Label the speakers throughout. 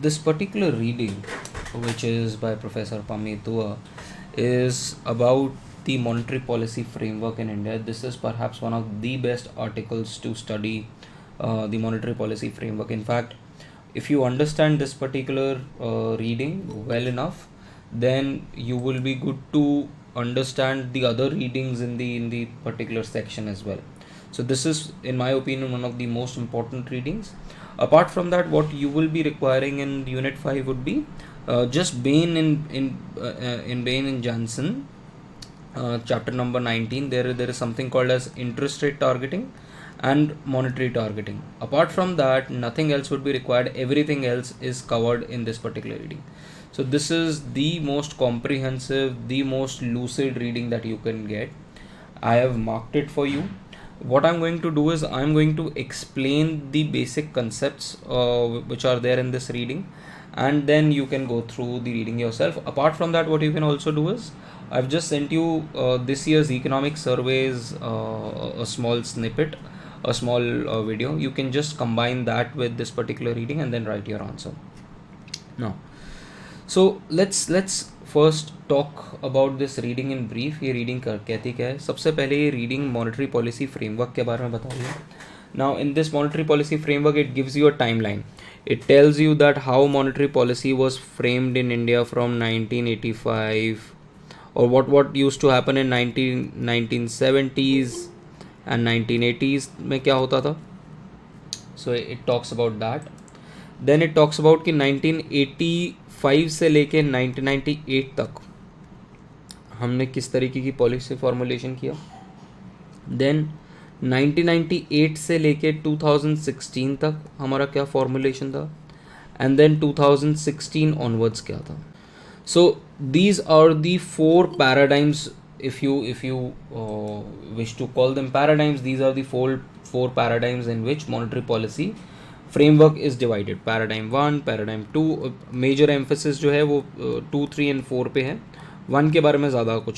Speaker 1: This particular reading, which is by Professor Pamit Dua, is about the monetary policy framework in India. This is perhaps one of the best articles to study the monetary policy framework. In fact, if you understand this particular reading well enough, then you will be good to understand the other readings in the particular section as well. So this is, in my opinion, one of the most important readings. Apart from that, what you will be requiring in Unit 5 would be just Bain and Johnson, chapter number 19. There is something called as interest rate targeting and monetary targeting. Apart from that, nothing else would be required. Everything else is covered in this particular reading. So this is the most comprehensive, the most lucid reading that you can get. I have marked it for you. What I'm going to do is I'm going to explain the basic concepts which are there in this reading, and then you can go through the reading yourself. Apart from that, what you can also do is I've just sent you this year's economic surveys, a small snippet, a small video. You can just combine that with this particular reading and then write your answer. Now, so let's first talk about this reading in brief. ये reading कहती क्या है? सबसे पहले ये reading monetary policy framework के बारे में बता रही है. Now in this monetary policy framework it gives you a time line. It tells you that how monetary policy was framed in India from 1985 और what used to happen in 1970s and 1980s में क्या होता था. So it talks about that. Then it talks about कि 1985 से लेके 1998 तक हमने किस तरीके की पॉलिसी फॉर्मुलेशन किया. देन 1998 से लेके 2016 तक हमारा क्या फॉर्मुलेशन था. एंड देन 2016 ऑनवर्ड्स क्या था. So these are the 4 paradigms. if you wish to call them paradigms, these are the four paradigms in which monetary policy framework is divided. paradigm 1, paradigm 2. major emphasis जो है वो 2, 3 and 4 पे है. 1 के बारे में ज़्यादा कुछ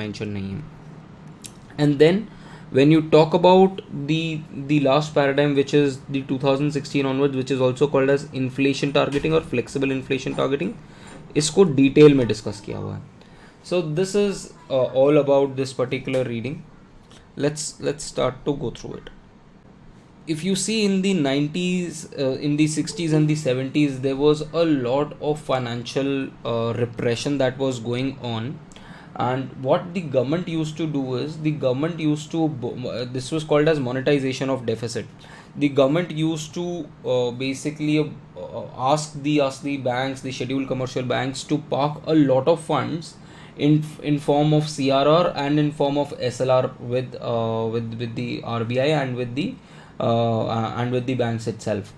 Speaker 1: mention नहीं है. and then when you talk about the last paradigm, which is the 2016 onwards, which is also called as inflation targeting or flexible inflation targeting, इसको डिटेल में डिस्कस किया हुआ है. So this is all about this particular reading. Let's start to go through it. If you see in the 90s, in the 60s and the 70s, there was a lot of financial repression that was going on. And what the government used to do is the government used to, this was called as monetization of deficit. The government used to basically ask the banks, the scheduled commercial banks, to park a lot of funds in form of CRR and in form of SLR with the RBI and with the banks itself.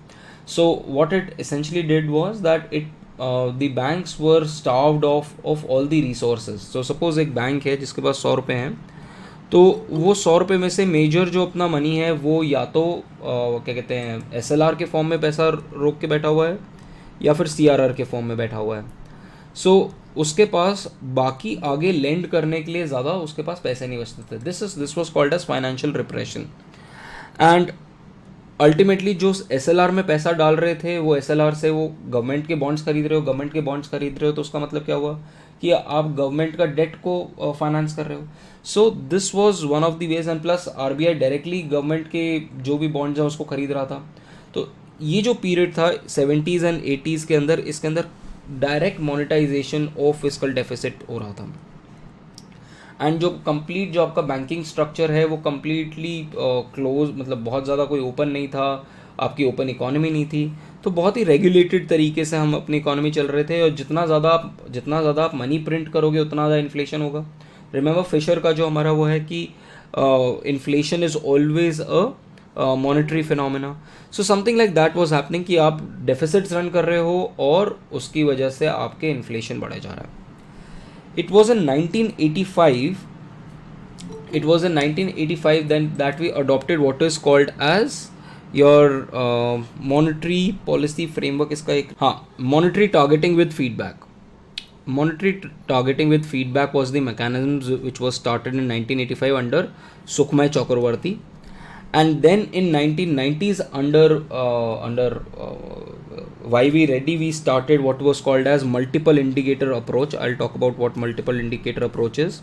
Speaker 1: So what it essentially did was that the banks were starved of all the resources. So suppose एक bank है जिसके पास 100 रुपये हैं, तो वो 100 रुपये में से मेजर जो अपना मनी है वो या तो क्या कहते हैं SLR के फॉर्म में पैसा रोक के बैठा हुआ है या फिर CRR के फॉर्म में बैठा हुआ है. सो उसके पास बाकी आगे लेंड करने के लिए ज़्यादा उसके पास पैसे नहीं बचते थे. This was called as financial repression. And ultimately जो SLR में पैसा डाल रहे थे वो SLR से वो गवर्नमेंट के बॉन्ड्स खरीद रहे हो, तो उसका मतलब क्या हुआ कि आप गवर्नमेंट का डेट को फाइनेंस कर रहे हो. So this was one of the ways. And plus RBI directly government के जो भी बॉन्ड्स हैं उसको खरीद रहा था. तो ये जो पीरियड था 70s एंड 80s के अंदर, इसके अंदर direct monetisation of fiscal deficit हो रहा था. एंड जो कंप्लीट जो आपका बैंकिंग स्ट्रक्चर है वो कम्प्लीटली क्लोज, मतलब बहुत ज़्यादा कोई ओपन नहीं था, आपकी ओपन इकोनॉमी नहीं थी. तो बहुत ही रेगुलेटेड तरीके से हम अपनी इकोनॉमी चल रहे थे. और जितना ज़्यादा आप मनी प्रिंट करोगे उतना ज़्यादा इन्फ्लेशन होगा. रिमेंबर फिशर का जो हमारा वो है कि inflation is always a monetary phenomena. So something like that was happening कि आप डेफिसिट्स रन कर रहे हो और उसकी वजह से आपके इन्फ्लेशन बढ़े जा रहा है. It was in 1985. It was in 1985 then that we adopted what is called as your monetary policy framework. इसका एक monetary targeting with feedback. Monetary targeting with feedback was the mechanism which was started in 1985 under Sukhmay Chakravarti. And then in 1990s under why we ready, we started what was called as multiple indicator approach. I'll talk about what multiple indicator approach is,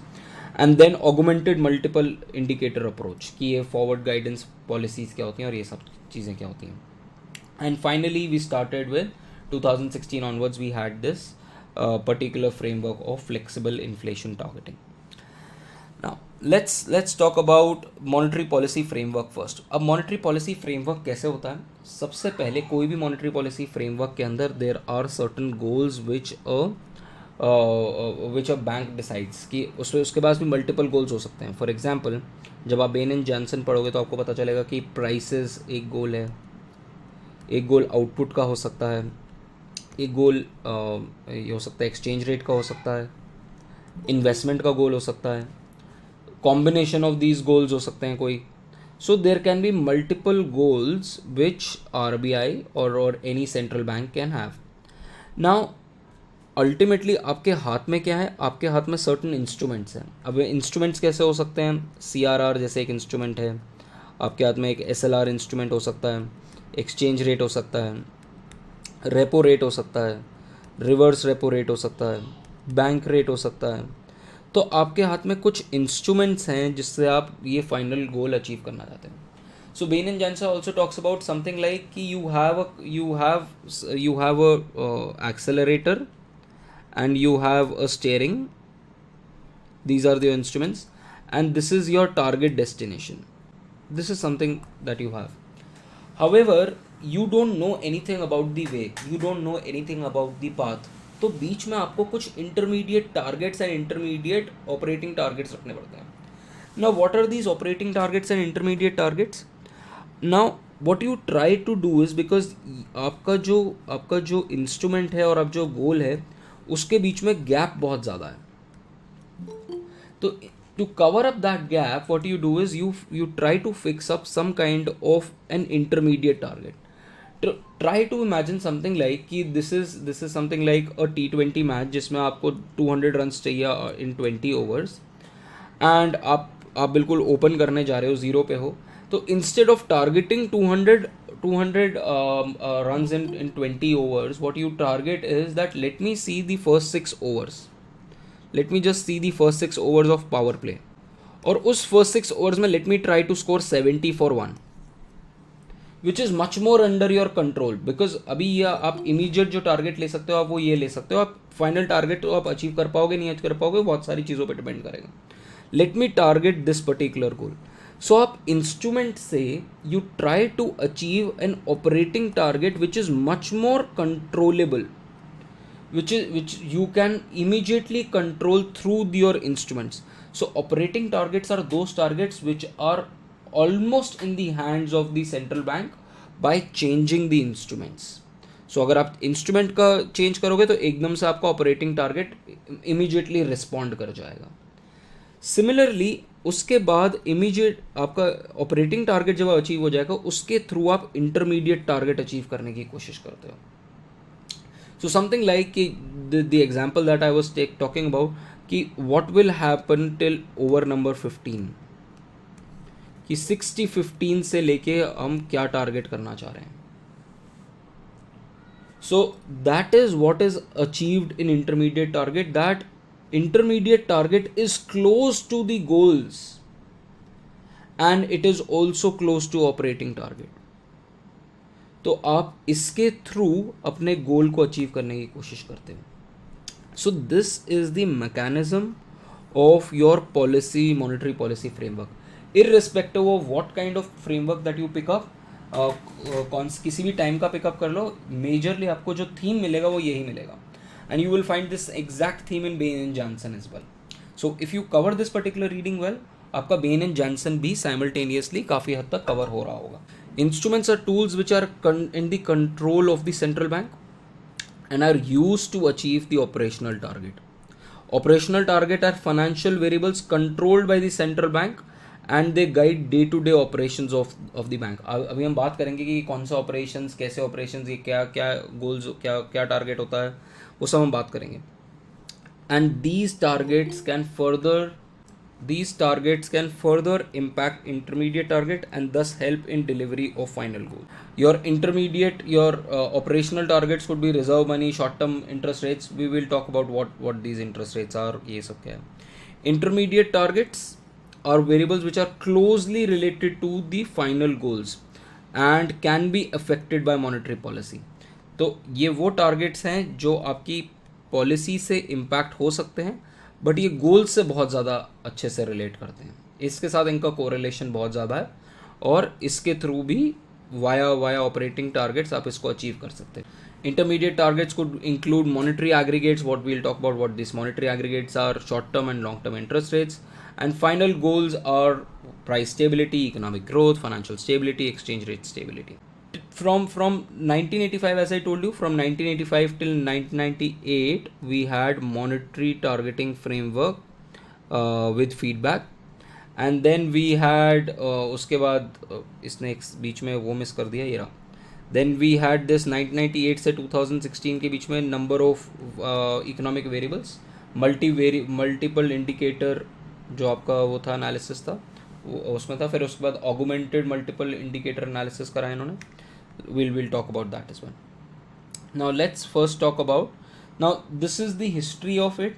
Speaker 1: and then augmented multiple indicator approach कि ये forward guidance policies क्या होती हैं और ये सब चीज़ें क्या होती हैं. And finally we started with 2016 onwards we had this particular framework of flexible inflation targeting. Now let's talk about monetary policy framework first. अब monetary policy framework कैसे होता है? सबसे पहले कोई भी monetary policy framework के अंदर there are certain goals which a bank decides कि उसके पास भी multiple goals हो सकते हैं. For example, जब आप बेन एंड जॉनसन पढ़ोगे तो आपको पता चलेगा कि prices एक गोल है, एक गोल आउटपुट का हो सकता है, एक गोल ये हो सकता है एक्सचेंज रेट का हो सकता है, इन्वेस्टमेंट का गोल हो सकता है, कॉम्बिनेशन ऑफ दीज गोल्स हो सकते हैं कोई. So there can be multiple goals which RBI और any central bank can have. Now ultimately आपके हाथ में क्या है? आपके हाथ में सर्टन इंस्ट्रूमेंट्स हैं. अब इंस्ट्रूमेंट्स कैसे हो सकते हैं? CRR जैसे एक इंस्ट्रूमेंट है, आपके हाथ में एक SLR इंस्ट्रूमेंट हो सकता है, एक्सचेंज रेट हो सकता है, रेपो रेट हो सकता है, रिवर्स रेपो रेट हो सकता है, बैंक रेट हो सकता है. तो आपके हाथ में कुछ इंस्ट्रूमेंट्स हैं जिससे आप ये फाइनल गोल अचीव करना चाहते हैं. So Ben and Johnson also talks about something like कि you have a accelerator and you have a steering. These are the instruments and this is your target destination. This is something that you have. However, you don't know anything about the way, you don't know anything about the path. तो बीच में आपको कुछ intermediate targets and intermediate operating targets रखने पड़ते हैं. Now what are these operating targets and intermediate targets? Now what you try to do is, because आपका जो instrument है और अब जो गोल है उसके बीच में गैप बहुत ज़्यादा है. तो to cover up that gap, what you do is you try to fix up some kind of an intermediate target. Try to imagine something like कि this is something like a T20 match जिसमें आपको 200 runs चाहिए in 20 overs and आप बिल्कुल open करने जा रहे हो, ज़ीरो पे हो. तो instead of targeting 200 runs in 20 overs, what you target is that let me see the first 6 overs. Let me just see the first 6 overs of power play. और उस first 6 overs में let me try to score 70 for 1, which is much more under your control. Because अभी ये आप immediate जो target ले सकते हो आप वो ये ले सकते हो. आप final target तो आप achieve कर पाओगे नहीं कर पाओगे, बहुत सारी चीज़ों पे depend करेगा. Let me target this particular goal. So आप instrument से you try to achieve an operating target which is much more controllable, which you can immediately control through your instruments. So operating targets are those targets which are almost in the hands of the central bank by changing the instruments. So अगर आप instrument का change करोगे तो एकदम से आपका operating target immediately respond कर जाएगा. सिमिलरली उसके बाद इमीडिएट आपका ऑपरेटिंग टारगेट जब अचीव हो जाएगा उसके थ्रू आप इंटरमीडिएट टारगेट अचीव करने की कोशिश करते हो. So something like the example that I was talking about कि what will happen till over number 15 कि 60-15 से लेके हम क्या टारगेट करना चाह रहे हैं. So that is what is achieved in intermediate target. That intermediate target is close to the goals and it is also close to operating target. तो आप इसके थ्रू अपने गोल को अचीव करने की कोशिश करते हो. So this is the mechanism of your policy, monetary policy framework, irrespective of what kind of framework that you pick up. किसी भी टाइम का पिकअप कर लो, मेजरली आपको जो थीम मिलेगा वो यही मिलेगा. And you will find this exact theme in Ben and Johnson as well. So if you cover this particular reading well, आपका बेन एंड जॉनसन भी साइमल्टेनियसली काफ़ी हद तक कवर हो रहा होगा. Instruments are tools which are in the control of the central bank and are used to achieve the operational target. Operational target are financial variables controlled by the central bank and they guide day-to-day operations of the bank. अभी हम बात करेंगे कि कौन सा operations, कैसे operations, ये क्या क्या goals, क्या target होता है, वो सब हम बात करेंगे. And these targets can further these targets can further impact intermediate target and thus help in delivery of final goal. Your intermediate, your operational targets could be reserve money, short term interest rates. We will talk about what these interest rates are, ये सब क्या है. Intermediate targets are variables which are closely related to the final goals and can be affected by monetary policy. तो ये वो targets हैं जो आपकी पॉलिसी से इम्पैक्ट हो सकते हैं, बट ये गोल्स से बहुत ज़्यादा अच्छे से रिलेट करते हैं. इसके साथ इनका कोरिलेशन बहुत ज़्यादा है और इसके थ्रू भी वाया ऑपरेटिंग टारगेट्स आप इसको अचीव कर सकते हैं. Intermediate targets could include monetary aggregates, what we'll talk about what these monetary aggregates are, short term and long term interest rates, and final goals are price stability, economic growth, financial stability, exchange rate stability. From 1985, as I told you, from 1985 till 1998 we had monetary targeting framework with feedback, and then we had उसके बाद इसने एक बीच में वो miss कर दिया ये रहा. Then we had this 1998 से 2016 के बीच में number of economic variables, multiple indicator जो आपका वो था analysis था वो उसमें था. फिर उसके बाद augmented multiple indicator analysis करा इन्होंने. We'll talk about that as well. Now let's first talk about, now this is the history of it.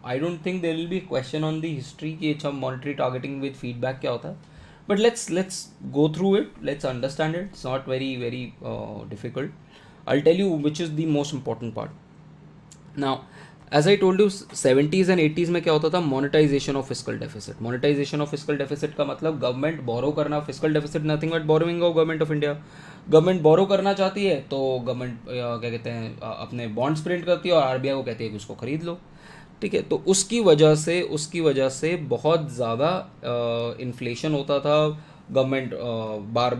Speaker 1: I don't think there will be a question on the history कि अच्छा monetary targeting with feedback क्या होता है. But let's go through it. Let's understand it. It's not very difficult. I'll tell you which is the most important part. Now, as I told you, 70s and 80s में क्या होता था, monetization of fiscal deficit. Monetization of fiscal deficit का मतलब government borrow करना. Fiscal deficit nothing but borrowing of government of India. Government borrow करना चाहती है तो गवर्नमेंट क्या कहते हैं अपने बॉन्ड्स प्रिंट करती है और आरबीआई को कहती है कि उसको खरीद लो. ठीक है, तो उसकी वजह से बहुत ज़्यादा इन्फ्लेशन होता था. गवर्नमेंट बार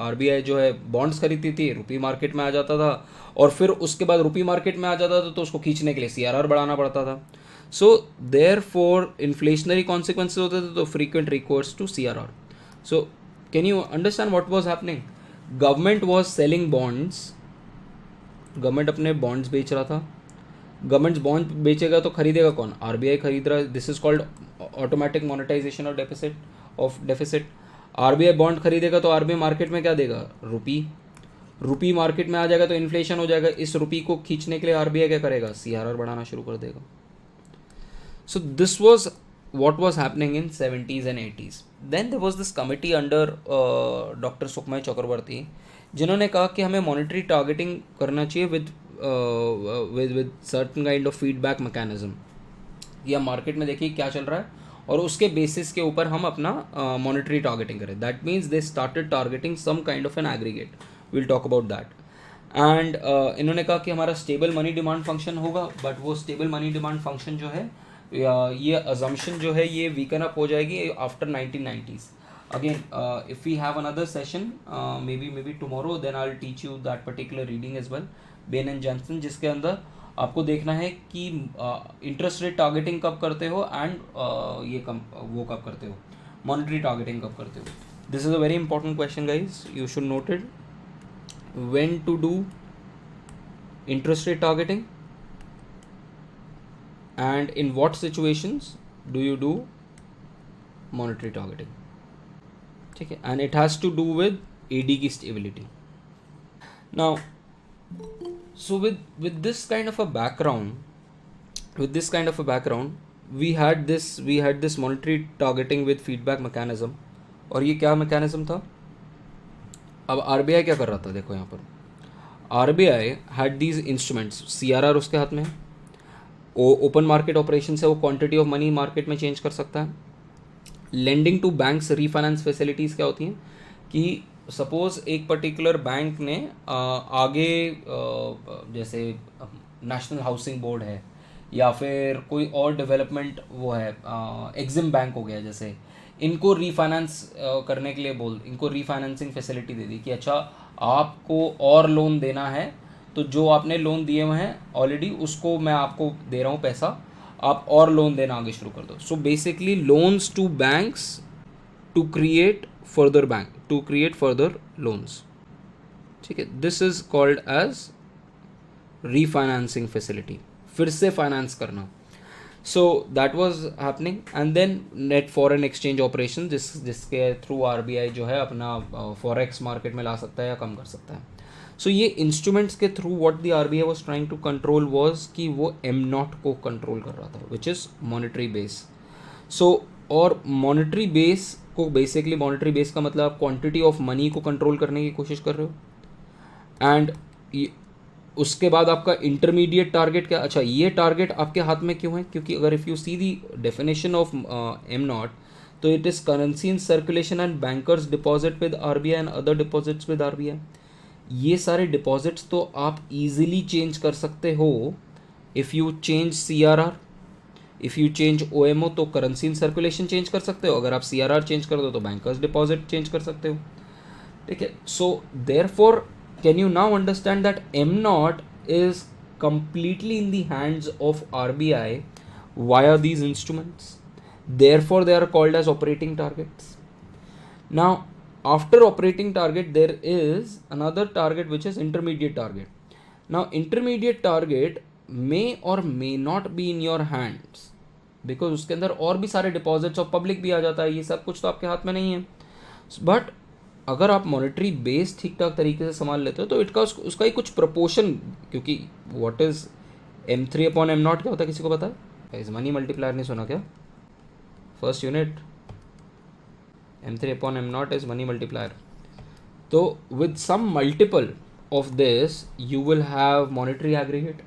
Speaker 1: आरबीआई जो है बॉन्ड्स खरीदती थी, रुपी मार्केट में आ जाता था और फिर उसके बाद रुपी मार्केट में आ जाता था तो उसको खींचने के लिए सीआरआर बढ़ाना पड़ता था. So therefore inflationary consequences होते थे तो frequent recourse to CRR. So can you understand what was happening? Government was selling bonds, government अपने बॉन्ड्स बेच रहा था. गवर्नमेंट बॉन्ड बेचेगा तो खरीदेगा कौन? आरबीआई खरीद रहा है. This is called automatic monetisation of deficit. RBI bond खरीदेगा तो आरबीआई मार्केट में क्या देगा? रुपी मार्केट में आ जाएगा तो इन्फ्लेशन हो जाएगा. इस रुपी को खींचने के लिए आरबीआई क्या करेगा? सीआरआर बढ़ाना शुरू कर देगा. So this was what was happening in 70s and 80s. Then there was this committee under doctor सुखमय चक्रवर्ती जिन्होंने कहा कि हमें मॉनेटरी टारगेटिंग करना चाहिए with certain kind of feedback mechanism. या मार्केट में देखिए क्या चल रहा है और उसके बेसिस के ऊपर हम अपना मॉनेटरी टारगेटिंग करें. That means they started targeting some kind of an aggregate. Will talk about that. And इन्होंने कहा कि हमारा स्टेबल मनी डिमांड फंक्शन होगा, बट वो स्टेबल मनी डिमांड फंक्शन जो है ये अजम्पशन जो है ये वीकन अप हो जाएगी after 1990s. Again, if we have another session, maybe tomorrow, then I'll teach you that particular reading as well, Bain and Johnson, जिसके अंदर आपको देखना है कि इंटरेस्ट रेट टारगेटिंग कब करते हो एंड वो कब करते हो, मॉनेटरी टारगेटिंग कब करते हो. This is a very important question guys, you should note it. When to do interest rate targeting and in what situations do you do monetary targeting. ठीक है, and it has to do with AD की stability. Now, so with this kind of a background, we had this monetary targeting with feedback mechanism. और ये क्या mechanism था? अब RBI क्या कर रहा था? देखो यहाँ पर RBI had these instruments. CRR उसके हाथ में है. ओपन मार्केट ऑपरेशन से वो क्वांटिटी ऑफ मनी मार्केट में चेंज कर सकता है. Lending to banks, refinance facilities क्या होती हैं कि सपोज एक पर्टिकुलर बैंक ने आगे जैसे नेशनल हाउसिंग बोर्ड है या फिर कोई और डेवलपमेंट वो है, एग्जिम बैंक हो गया, जैसे इनको रीफाइनेंस करने के लिए इनको रीफाइनेंसिंग फैसिलिटी दे दी कि अच्छा आपको और लोन देना है तो जो आपने लोन दिए हुए हैं ऑलरेडी उसको मैं आपको दे रहा हूँ पैसा, आप और लोन देना आगे शुरू कर दो. So basically loans to banks to create further loans. ठीक है, this is called as refinancing facility, फिर से फाइनेंस करना. So that was happening and then net foreign exchange operation जिसके थ्रू आरबीआई जो है अपना फॉरेक्स मार्केट में ला सकता है या कम कर सकता है. सो ये इंस्ट्रूमेंट्स के through what the RBI was trying to control was कि वो एम नॉट को कंट्रोल कर रहा था which is monetary base. So और मॉनेटरी बेस को बेसिकली मॉनेटरी बेस का मतलब आप क्वांटिटी ऑफ मनी को कंट्रोल करने की कोशिश कर रहे हो. एंड उसके बाद आपका इंटरमीडिएट टारगेट क्या. अच्छा ये टारगेट आपके हाथ में क्यों है, क्योंकि अगर if you see the definition of M naught तो it is currency in circulation and bankers deposit with RBI and other deposits with RBI. ये सारे डिपॉजिट्स तो आप इजीली चेंज कर सकते हो if you change CRR. If you change OMO तो currency in circulation change कर सकते हो. अगर आप सीआरआर चेंज कर दो तो बैंकर्स डिपॉजिट चेंज कर सकते हो. ठीक है. So therefore can you now understand that M naught is completely in the hands of RBI via these instruments? Therefore, they are called as operating targets. Now, after operating target, there is another target which is intermediate target. Now, intermediate target may or may not be in your hands because उसके अंदर और भी सारे deposits और public भी आ जाता है. ये सब कुछ तो आपके हाथ में नहीं है. बट अगर आप मॉनेटरी बेस ठीक ठाक तरीके से संभाल लेते हो तो इटका उसका ही कुछ प्रपोर्शन, क्योंकि व्हाट इज M3/M0 क्या होता है किसी को पता है? इज मनी मल्टीप्लायर नहीं सुना क्या? First unit M3/M0 is money multiplier. तो with some multiple of this you will have monetary aggregate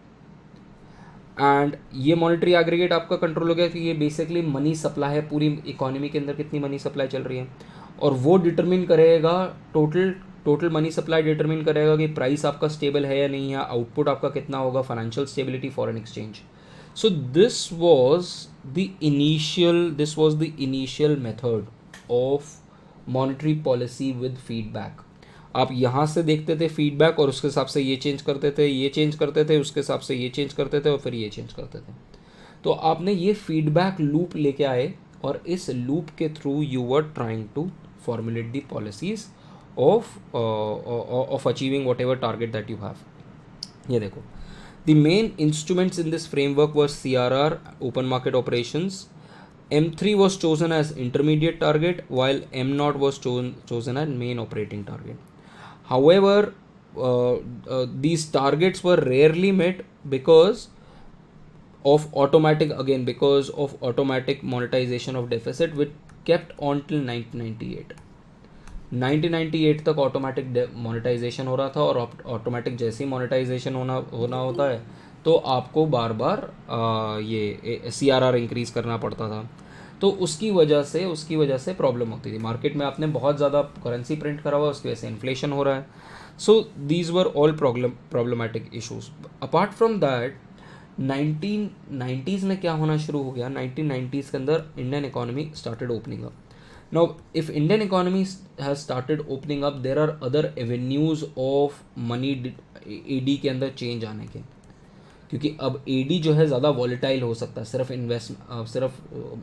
Speaker 1: and ये मॉनेटरी एग्रीगेट आपका कंट्रोल हो गया कि ये बेसिकली मनी सप्लाई है. पूरी इकोनॉमी के अंदर कितनी मनी सप्लाई चल रही है और वो डिटरमिन करेगा टोटल मनी सप्लाई डिटरमिन करेगा कि प्राइस आपका स्टेबल है या नहीं है, आउटपुट आपका कितना होगा, financial stability, foreign exchange. So this was the initial method of monetary policy with feedback. आप यहाँ से देखते थे फीडबैक और उसके हिसाब से ये चेंज करते थे, ये चेंज करते थे, उसके हिसाब से ये चेंज करते थे और फिर ये चेंज करते थे. तो आपने ये फीडबैक लूप लेके आए और इस लूप के through you were trying to formulate the policies of achieving whatever target that you have. ये देखो, the main instruments in this framework were CRR, open market operations. M3 was chosen as intermediate target while M0 was chosen as main operating target. However, these targets were rarely met because of automatic monetization of deficit which kept on till 1998. 1998 तक automatic monetization हो रहा था और automatic जैसे ही monetization होना होता है तो आपको बार बार ये CRR इंक्रीज़ करना पड़ता था. तो उसकी वजह से प्रॉब्लम होती थी. मार्केट में आपने बहुत ज़्यादा करेंसी प्रिंट करा हुआ, उसकी वजह से इन्फ्लेशन हो रहा है. So these were all problematic issues. Apart from that 1990s में क्या होना शुरू हो गया, 1990s के अंदर Indian economy started opening up. Now, if Indian economy has started opening up, there are other avenues of money AD के अंदर चेंज आने के, क्योंकि अब AD जो है ज़्यादा वॉलेटाइल हो सकता है. सिर्फ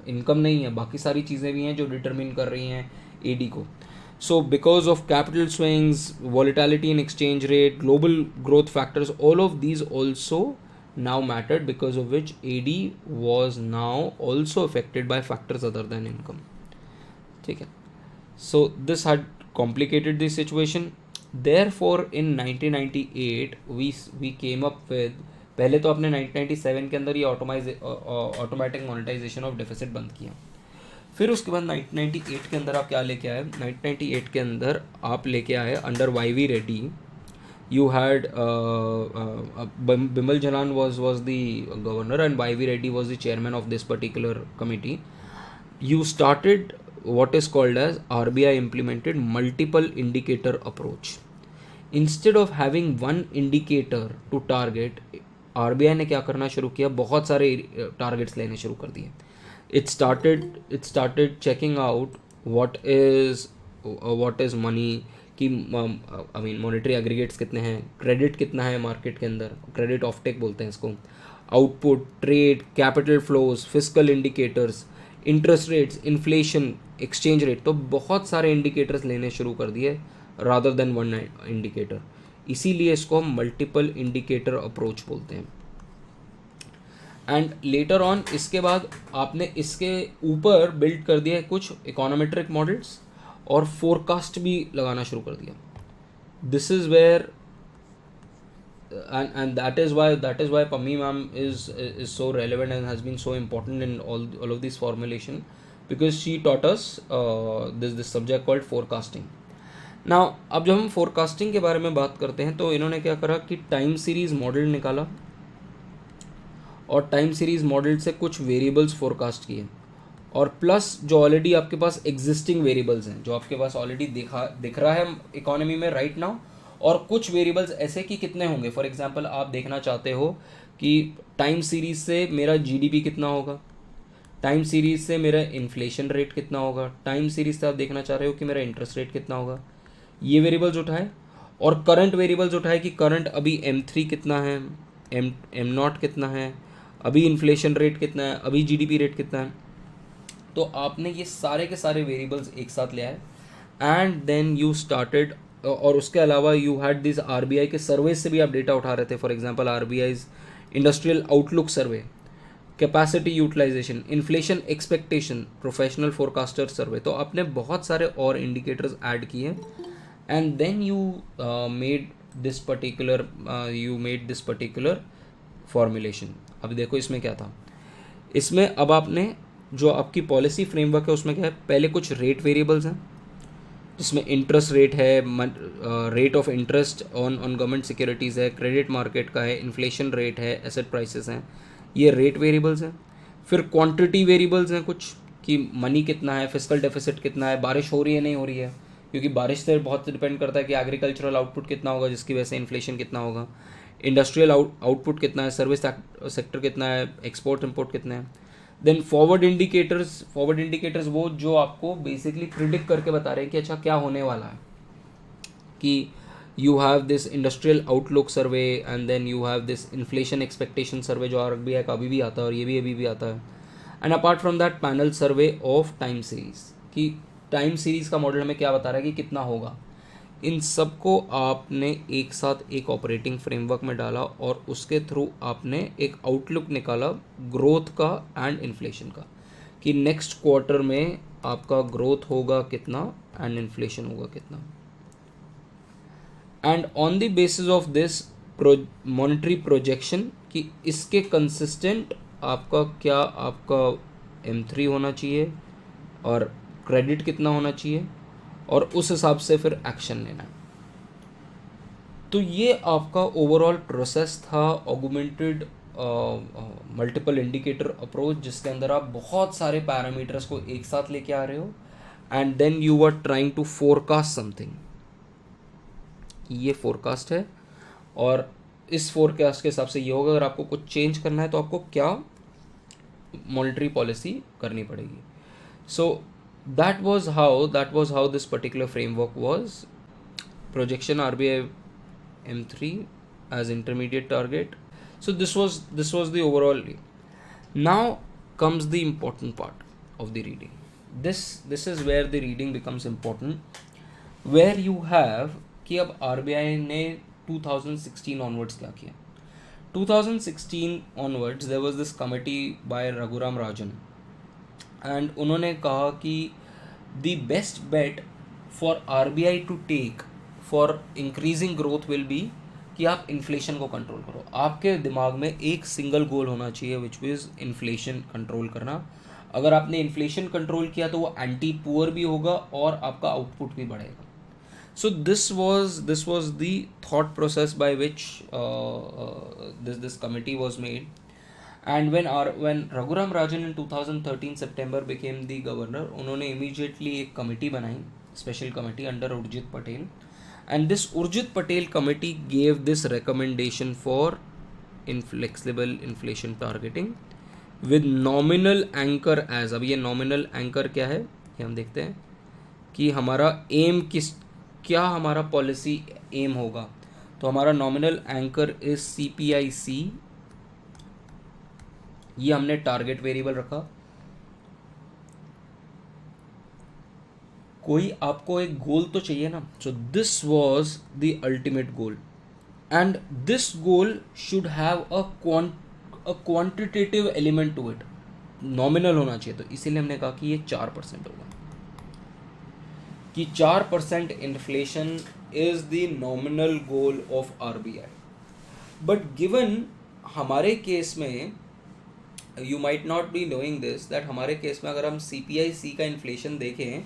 Speaker 1: इनकम नहीं है, बाकी सारी चीज़ें भी हैं जो डिटरमिन कर रही हैं AD को. So because of capital swings, volatility in exchange rate, global growth factors, all of these also now mattered, because of which AD was now also affected by factors other than income. ठीक है. So this had complicated the situation. Therefore in 1998 we came up with, पहले तो आपने 1997 के अंदर ये automatic monetisation of deficit बंद किया. फिर उसके बाद 1998 के अंदर आप क्या लेके आए? 1998 के अंदर आप लेके आए under YV Reddy. You had Bimal Jalan was the governor and YV Reddy was the chairman of this particular committee. You started what is called as RBI implemented multiple indicator approach. Instead of having one indicator to target, RBI ने क्या करना शुरू किया? बहुत सारे targets लेने शुरू कर दिए. It started checking out what is money कि मॉनेटरी एग्रीगेट्स कितने हैं, क्रेडिट कितना है मार्केट के अंदर, क्रेडिट ऑफटेक बोलते हैं इसको, output, trade, capital flows, fiscal indicators, interest rates, inflation, exchange rate. तो बहुत सारे इंडिकेटर्स लेने शुरू कर दिए रादर देन वन इंडिकेटर. इसीलिए इसको हम मल्टीपल इंडिकेटर अप्रोच बोलते हैं. एंड लेटर ऑन इसके बाद आपने इसके ऊपर बिल्ड कर दिया कुछ इकोनोमेट्रिक मॉडल्स और फोरकास्ट भी लगाना शुरू कर दिया. This is where and that is why Pammi ma'am is so relevant and has been so important in all of this formulation, because she taught us this subject called forecasting. now अब जब हम forecasting के बारे में बात करते हैं तो इन्होंने क्या करा कि टाइम सीरीज मॉडल निकाला और टाइम सीरीज मॉडल से कुछ वेरिएबल्स फोरकास्ट किए और प्लस जो ऑलरेडी आपके पास एग्जिस्टिंग वेरिएबल्स हैं जो आपके पास ऑलरेडी दिख रहा है इकोनॉमी में राइट नाउ, और कुछ वेरिएबल्स ऐसे कि कितने होंगे. फॉर एग्जांपल आप देखना चाहते हो कि टाइम सीरीज से मेरा जीडीपी कितना होगा, टाइम सीरीज से मेरा इन्फ्लेशन रेट कितना होगा, टाइम सीरीज से आप देखना चाह रहे हो कि मेरा इंटरेस्ट रेट कितना होगा. ये वेरिएबल्स उठाए और करंट वेरिएबल्स उठाए कि करंट अभी M3 कितना है, M0 कितना है, अभी इन्फ्लेशन रेट कितना है, अभी जीडीपी रेट कितना है. तो आपने ये सारे के सारे वेरिएबल्स एक साथ ले आए एंड देन यू स्टार्टेड. और उसके अलावा यू हैड दिस आरबीआई के सर्वे से भी आप डेटा उठा रहे थे. For example RBI's industrial outlook survey, capacity utilisation, inflation expectation, professional forecaster survey. तो आपने बहुत सारे और इंडिकेटर्स ऐड किए and then you made this particular formulation. अब देखो इसमें क्या था. इसमें अब आपने जो आपकी पॉलिसी फ्रेमवर्क है उसमें क्या है, पहले कुछ रेट वेरिएबल्स हैं जिसमें इंटरेस्ट रेट है, rate of interest on government securities है, क्रेडिट मार्केट का है, इन्फ्लेशन रेट है, एसेट प्राइसेस हैं, ये रेट वेरिएबल्स हैं. फिर क्वांटिटी वेरिएबल्स हैं कुछ कि मनी कितना है, फिस्कल डेफिसिट कितना है, बारिश हो रही है नहीं हो रही है, क्योंकि बारिश से बहुत डिपेंड करता है कि एग्रीकल्चरल आउटपुट कितना होगा जिसकी वजह से इन्फ्लेशन कितना होगा, इंडस्ट्रियल आउटपुट कितना है, सर्विस सेक्टर कितना है, एक्सपोर्ट इम्पोर्ट कितना है. देन फॉरवर्ड इंडिकेटर्स वो जो आपको बेसिकली प्रिडिक्ट करके बता रहे हैं कि अच्छा क्या होने वाला है, कि you have this industrial outlook survey and then you have this inflation expectation survey जो आरबीआई का अभी भी आता है और ये भी अभी भी आता है. And apart from that panel survey of time series, कि टाइम सीरीज का मॉडल हमें क्या बता रहा है कि कितना होगा. इन सब को आपने एक साथ एक ऑपरेटिंग फ्रेमवर्क में डाला और उसके थ्रू आपने एक आउटलुक निकाला ग्रोथ का एंड इन्फ्लेशन का, कि नेक्स्ट क्वार्टर में आपका ग्रोथ होगा कितना एंड इन्फ्लेशन होगा कितना. And on the basis of this monetary projection कि इसके कंसिस्टेंट आपका क्या, आपका M3 होना चाहिए और क्रेडिट कितना होना चाहिए और उस हिसाब से फिर एक्शन लेना है. तो ये आपका ओवरऑल प्रोसेस था ऑगमेंटेड मल्टीपल इंडिकेटर अप्रोच, जिसके अंदर आप बहुत सारे पैरामीटर्स को एक साथ लेके आ रहे हो and then you are trying to forecast something. ये फोरकास्ट है और इस फोरकास्ट के हिसाब से ये होगा अगर आपको कुछ चेंज करना है तो आपको क्या मॉनेटरी पॉलिसी करनी पड़ेगी. सो that was how this particular framework was. Projection RBI M3 as intermediate target. So this was the overall. Now comes the important part of the reading. This is where the reading becomes important, where you have कि अब RBI ने 2016 onwards क्या किया. 2016 onwards there was this committee by Raghuram Rajan and उन्होंने कहा कि the best bet for RBI to take for increasing growth will be कि आप इन्फ्लेशन को कंट्रोल करो. आपके दिमाग में एक सिंगल गोल होना चाहिए विच इज़ इन्फ्लेशन कंट्रोल करना. अगर आपने इन्फ्लेशन कंट्रोल किया तो वो एंटी पुअर भी होगा और आपका आउटपुट भी बढ़ेगा. So this was the thought process by which this committee was made. And when Raghuram Rajan in 2013 September became the governor, उन्होंने immediately एक कमेटी बनाई, special committee under Urjit Patel, and this Urjit Patel committee gave this recommendation for inflexible inflation targeting with nominal anchor as. अब ये nominal anchor क्या है ये हम देखते हैं कि हमारा एम क्या हमारा पॉलिसी एम होगा. तो हमारा nominal anchor is CPIC. ये हमने टारगेट वेरिएबल रखा. कोई आपको एक गोल तो चाहिए ना. So this was the ultimate goal and this goal should have a quantitative element to it, nominal होना चाहिए, तो इसीलिए हमने कहा कि ये 4% होगा, कि 4% inflation is the nominal goal of RBI. But given हमारे केस में, you might not be knowing this, that हमारे केस में अगर हम सीपीआई का इन्फ्लेशन देखें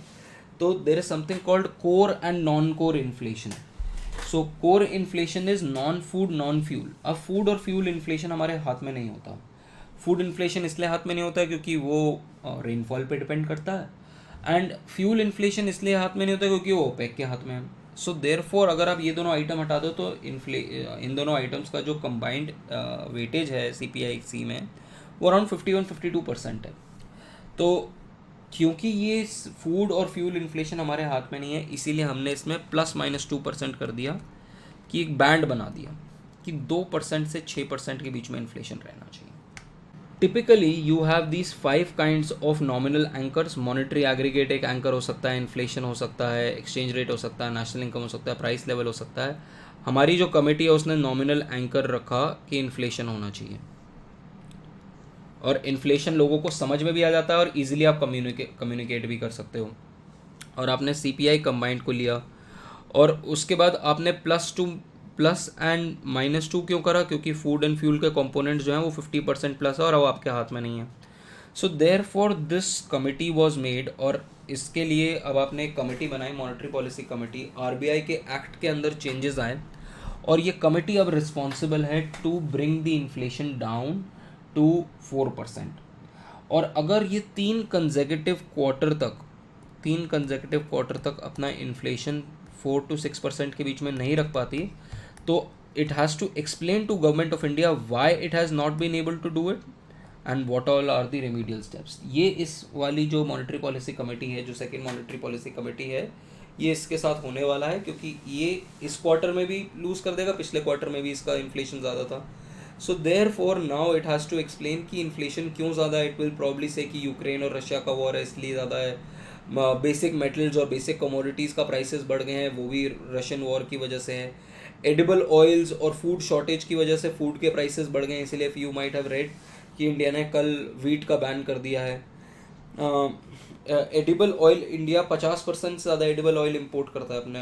Speaker 1: तो there is something called core and non core inflation. So core inflation is non food non fuel. अब फूड और फ्यूल इन्फ्लेशन हमारे हाथ में नहीं होता। फूड इन्फ्लेशन इसलिए हाथ में नहीं होता है क्योंकि वो रेनफॉल पे डिपेंड करता है, एंड फ्यूल इन्फ्लेशन इसलिए हाथ में नहीं होता क्योंकि वो ओपेक के हाथ में है। सो देयरफॉर अगर आप ये दोनों आइटम हटा दो तो इन दोनों आइटम्स का जो कंबाइंड वेटेज है सीपीआई में वो अराउंड 51-52% है। तो क्योंकि ये फूड और फ्यूल इन्फ्लेशन हमारे हाथ में नहीं है, इसीलिए हमने इसमें ±2% कर दिया, कि एक बैंड बना दिया कि 2% से 6% के बीच में इन्फ्लेशन रहना चाहिए। Typically you have these 5 kinds of nominal anchors. Monetary aggregate एक एंकर हो सकता है, इन्फ्लेशन हो सकता है, एक्सचेंज रेट हो सकता है, नेशनल इनकम हो सकता है, प्राइस लेवल हो सकता है। हमारी जो कमेटी है उसने नॉमिनल एंकर रखा कि इन्फ्लेशन होना चाहिए, और इन्फ्लेशन लोगों को समझ में भी आ जाता है और इजीली आप कम्युनिकेट भी कर सकते हो। और आपने सीपीआई कंबाइंड को लिया, और उसके बाद आपने प्लस एंड -2 क्यों करा? क्योंकि फूड एंड फ्यूल के कंपोनेंट्स जो हैं वो 50% प्लस है और वो आपके हाथ में नहीं है। So therefore this committee was made, और इसके लिए अब आपने एक कमेटी बनाई, मॉनेटरी पॉलिसी कमेटी। आरबीआई के एक्ट के अंदर चेंजेस आए और ये कमेटी अब रिस्पॉन्सिबल है to bring the inflation down to 4%। और अगर ये 3 कंसेक्यूटिव क्वार्टर तक अपना इन्फ्लेशन 4 to 6% के बीच में नहीं रख पाती, तो it has to explain to government of India why it has not been able to do it and what all are the remedial steps. ये इस वाली जो मॉनेटरी पॉलिसी कमेटी है, जो सेकेंड मॉनेटरी पॉलिसी कमेटी है, ये इसके साथ होने वाला है, क्योंकि ये इस क्वार्टर में भी लूज़ कर देगा, पिछले क्वार्टर में भी इसका इन्फ्लेशन ज़्यादा था। So therefore now it has to explain कि इन्फ्लेशन क्यों ज़्यादा है। इट विल प्रॉब्ली से कि यूक्रेन और रशिया का वॉर है इसलिए ज़्यादा है, बेसिक मेटल्स और बेसिक कमोडिटीज़ का प्राइसेस बढ़ गए हैं, वो भी रशियन वॉर की वजह से है। एडिबल ऑयल्स और फूड शॉर्टेज की वजह से फूड के प्राइसेस बढ़ गए हैं, इसीलिए यू माइट हैव रेड कि इंडिया ने कल वीट का बैन कर दिया है। एडिबल ऑयल, इंडिया 50% से ज़्यादा एडिबल ऑयल इंपोर्ट करता है अपने,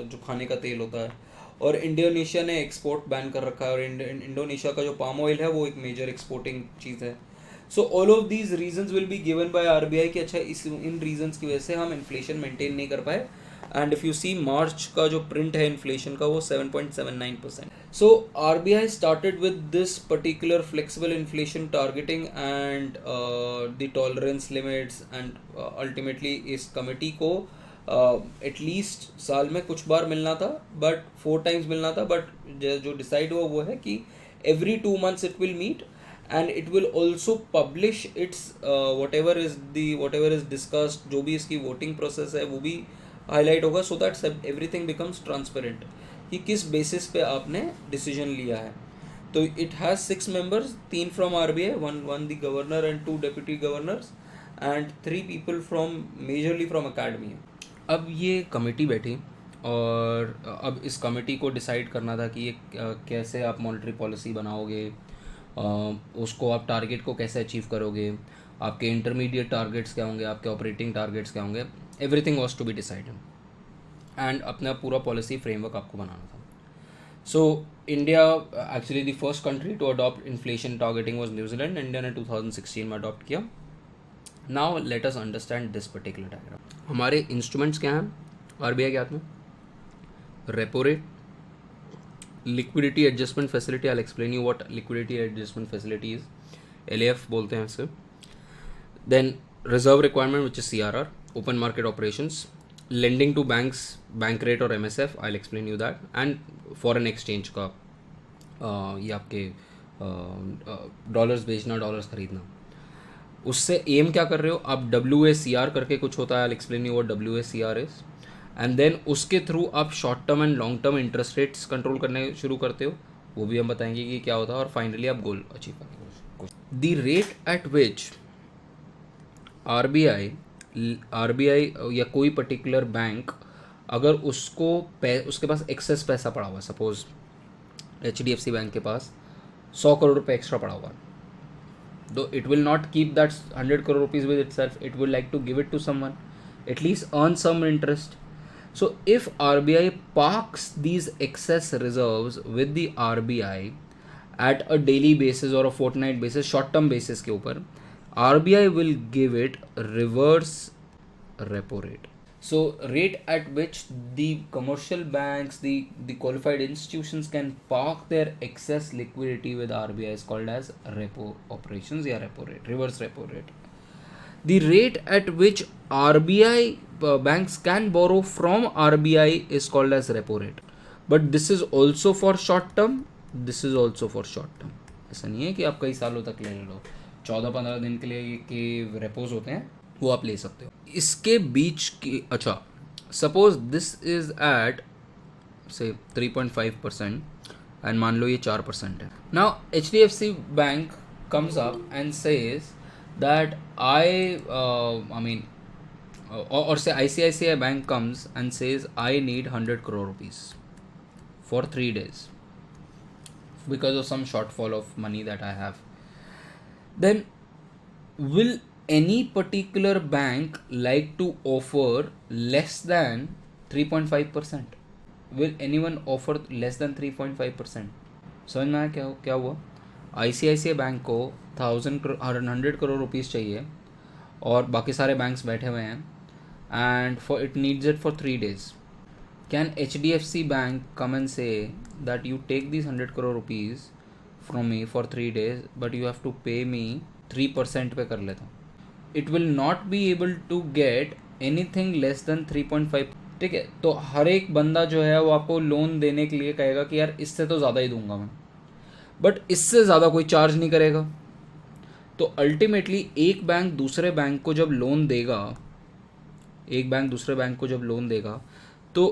Speaker 1: जो खाने का तेल होता है, और इंडोनेशिया ने एक्सपोर्ट बैन कर रखा है, और इंडोनेशिया का जो पाम ऑयल है वो एक मेजर एक्सपोर्टिंग चीज़ है। So all of these reasons will be given by RBI कि अच्छा इन रीजंस की वजह से हम इन्फ्लेशन मेंटेन नहीं कर पाए। एंड इफ़ यू सी मार्च का जो प्रिंट है इन्फ्लेशन का वो 7.79%। So RBI started with this particular flexible inflation targeting and the tolerance limits, and ultimately इस कमेटी को एटलीस्ट साल में कुछ बार मिलना था, बट 4 टाइम्स मिलना था, बट जो डिसाइड हुआ वो है कि every 2 months it will meet, and it will also publish its whatever is discussed, जो भी इसकी वोटिंग प्रोसेस है वो भी हाईलाइट होगा, so that everything becomes transparent कि किस बेसिस पे आपने डिसीजन लिया है। तो it has 6 members, 3 from RBI, one the governor and 2 deputy governors, and 3 people from majorly from academy. अब ये कमेटी बैठी, और अब इस कमेटी को डिसाइड करना था कि ये कैसे आप मॉनेटरी पॉलिसी बनाओगे, उसको आप टारगेट को कैसे अचीव करोगे, आपके इंटरमीडिएट टारगेट्स क्या होंगे, आपके ऑपरेटिंग टारगेट्स क्या होंगे, everything was to be decided, and अपना पूरा पॉलिसी फ्रेमवर्क आपको बनाना था। So India, actually the first country to adopt inflation targeting was न्यूजीलैंड। इंडिया ने 2016 में अडॉप्ट किया। Now let us understand this particular diagram. हमारे इंस्ट्रूमेंट्स क्या हैं आरबीआई के हाथ में? Repo rate, liquidity adjustment facility, I explain you what liquidity adjustment facility is, LAF बोलते हैं इसे। Then reserve requirement which is CRR, open market operations, lending to banks, bank rate और MSF, I explain you that, and foreign exchange का, ये आपके dollars बेचना, dollars खरीदना। उससे एम क्या कर रहे हो आप? WACR करके कुछ होता है, I explain you what WACR is, and then उसके थ्रू आप short term and long term interest rates control करने शुरू करते हो, वो भी हम बताएंगे कि क्या होता है, और फाइनली आप गोल अचीव करने की कोशिश। The rate at which RBI या कोई पर्टिकुलर बैंक, अगर उसके पास एक्सेस पैसा पड़ा हुआ है, सपोज HDFC बैंक के पास 100 करोड़ रुपये एक्स्ट्रा पड़ा हुआ है, though it will not keep that 100 crore rupees with itself, it would like to give it to someone, at least earn some interest. So if RBI parks these excess reserves with the RBI at a daily basis or a fortnight basis, short term basis के ऊपर, RBI will give it reverse repo rate. So rate at which the commercial banks, the qualified institutions can park their excess liquidity with RBI is called as repo operations या repo rate, reverse repo rate. The rate at which RBI banks can borrow from RBI is called as repo rate. But this is also for short term, this is also for short term. ऐसा नहीं है कि आप कई सालों तक ले लो, 14-15 दिन के लिए के रेपोज होते हैं, वो आप ले सकते हो. इसके बीच की, अच्छा सपोज दिस इज एट से 3.5% एंड मान लो ये 4% है. Now HDFC bank comes up and says that I mean, or say ICICI Bank comes and says I need 100 crore rupees for 3 days because of some shortfall of money that I have. Then will any particular bank like to offer less than 3.5%? Will anyone offer less than 3.5%? समझ में आया क्या हुआ? ICICI bank को 100 crore rupees चाहिए और बाकी सारे बैंक्स बैठे हुए हैं and for it needs it for 3 days. Can HDFC Bank come and say that you take these 100 crore rupees from me for 3 days but you have to pay me 3% पे कर लेता हूँ? It will not be able to get anything less than 3.5. ठीक है, तो हर एक बंदा जो है वो आपको लोन देने के लिए कहेगा कि यार इससे तो ज़्यादा ही दूंगा मैं, बट इससे ज़्यादा कोई चार्ज नहीं करेगा. तो अल्टीमेटली एक बैंक दूसरे बैंक को जब लोन देगा, एक बैंक दूसरे बैंक को जब लोन देगा तो